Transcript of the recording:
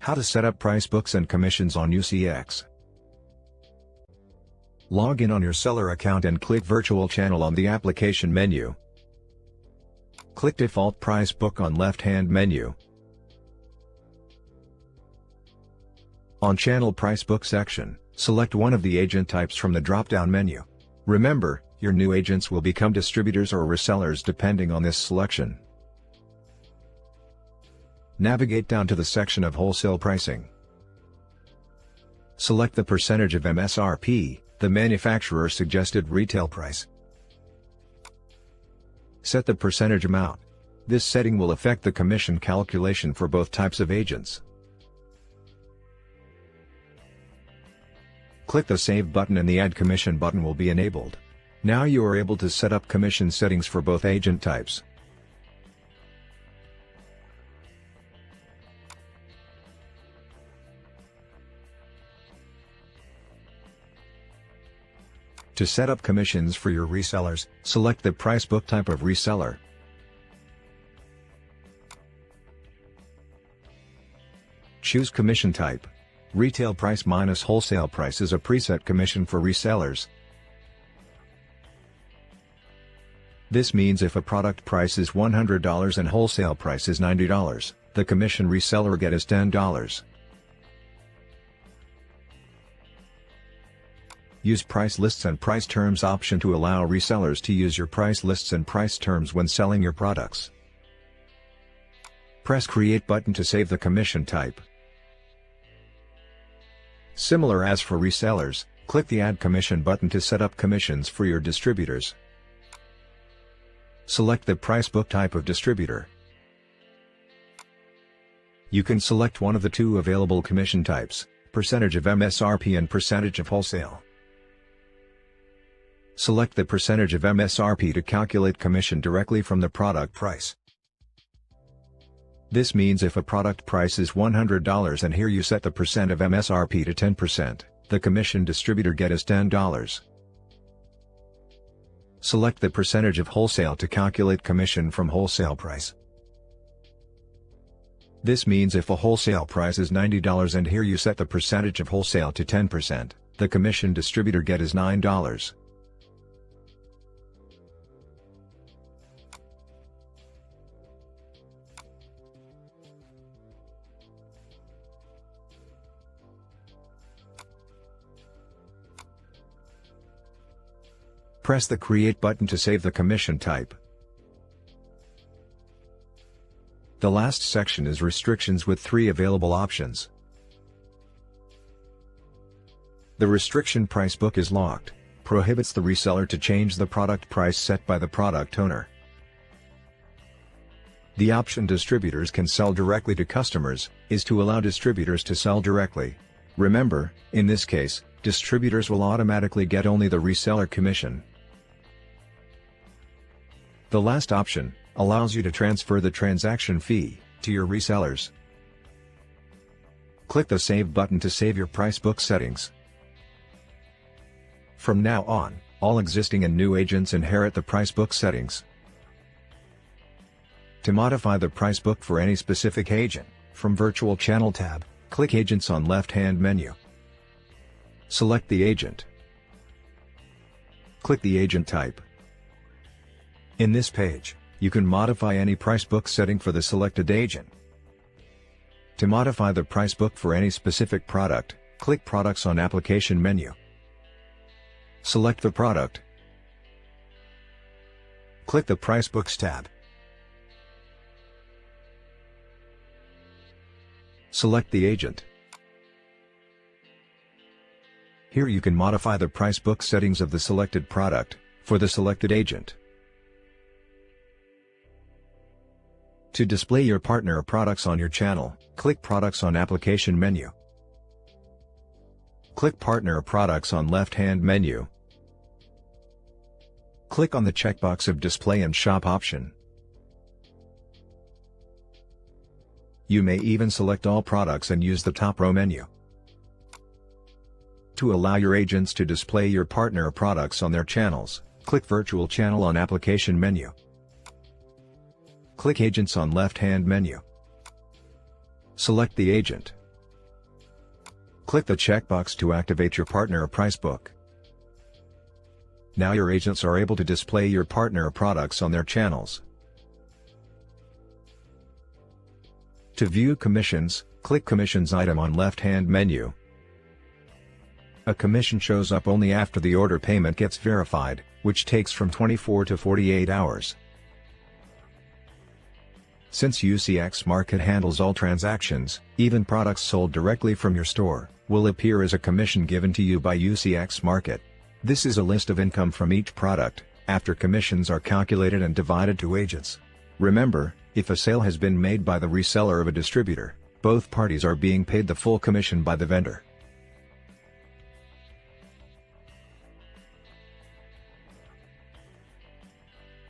How to set up price books and commissions on UCX. Log in on your seller account and click Virtual Channel on the application menu. Click Default Price Book on left-hand menu. On Channel Price Book section, select one of the agent types from the drop-down menu. Remember, your new agents will become distributors or resellers depending on this selection. Navigate down to the section of Wholesale Pricing. Select the percentage of MSRP, the manufacturer's suggested retail price. Set the percentage amount. This setting will affect the commission calculation for both types of agents. Click the Save button and the Add Commission button will be enabled. Now you are able to set up commission settings for both agent types. To set up commissions for your resellers, select the price book type of reseller. Choose commission type. Retail price minus wholesale price is a preset commission for resellers. This means if a product price is $100 and wholesale price is $90, the commission reseller gets is $10. Use price lists and price terms option to allow resellers to use your price lists and price terms when selling your products. Press Create button to save the commission type. Similar as for resellers, click the Add Commission button to set up commissions for your distributors. Select the price book type of distributor. You can select one of the two available commission types, percentage of MSRP and percentage of wholesale. Select the percentage of MSRP to calculate commission directly from the product price. This means if a product price is $100 and here you set the percent of MSRP to 10%, the commission distributor gets is $10. Select the percentage of wholesale to calculate commission from wholesale price. This means if a wholesale price is $90 and here you set the percentage of wholesale to 10%, the commission distributor gets is $9. Press the Create button to save the commission type. The last section is restrictions with 3 available options. The restriction price book is locked, prohibits the reseller to change the product price set by the product owner. The option distributors can sell directly to customers is to allow distributors to sell directly. Remember, in this case, distributors will automatically get only the reseller commission. The last option allows you to transfer the transaction fee to your resellers. Click the Save button to save your price book settings. From now on, all existing and new agents inherit the price book settings. To modify the price book for any specific agent, from Virtual Channel tab, click Agents on left-hand menu. Select the agent. Click the agent type. In this page, you can modify any price book setting for the selected agent. To modify the price book for any specific product, click Products on Application menu. Select the product. Click the Price Books tab. Select the agent. Here you can modify the price book settings of the selected product for the selected agent. To display your partner products on your channel, click Products on Application menu. Click Partner Products on left-hand menu. Click on the checkbox of Display and Shop option. You may even select all products and use the top row menu. To allow your agents to display your partner products on their channels, click Virtual Channel on Application menu. Click Agents on left-hand menu. Select the agent. Click the checkbox to activate your partner price book. Now your agents are able to display your partner products on their channels. To view commissions, click Commissions item on left-hand menu. A commission shows up only after the order payment gets verified, which takes from 24 to 48 hours. Since UCX Market handles all transactions, even products sold directly from your store will appear as a commission given to you by UCX Market. This is a list of income from each product, after commissions are calculated and divided to agents. Remember, if a sale has been made by the reseller of a distributor, both parties are being paid the full commission by the vendor.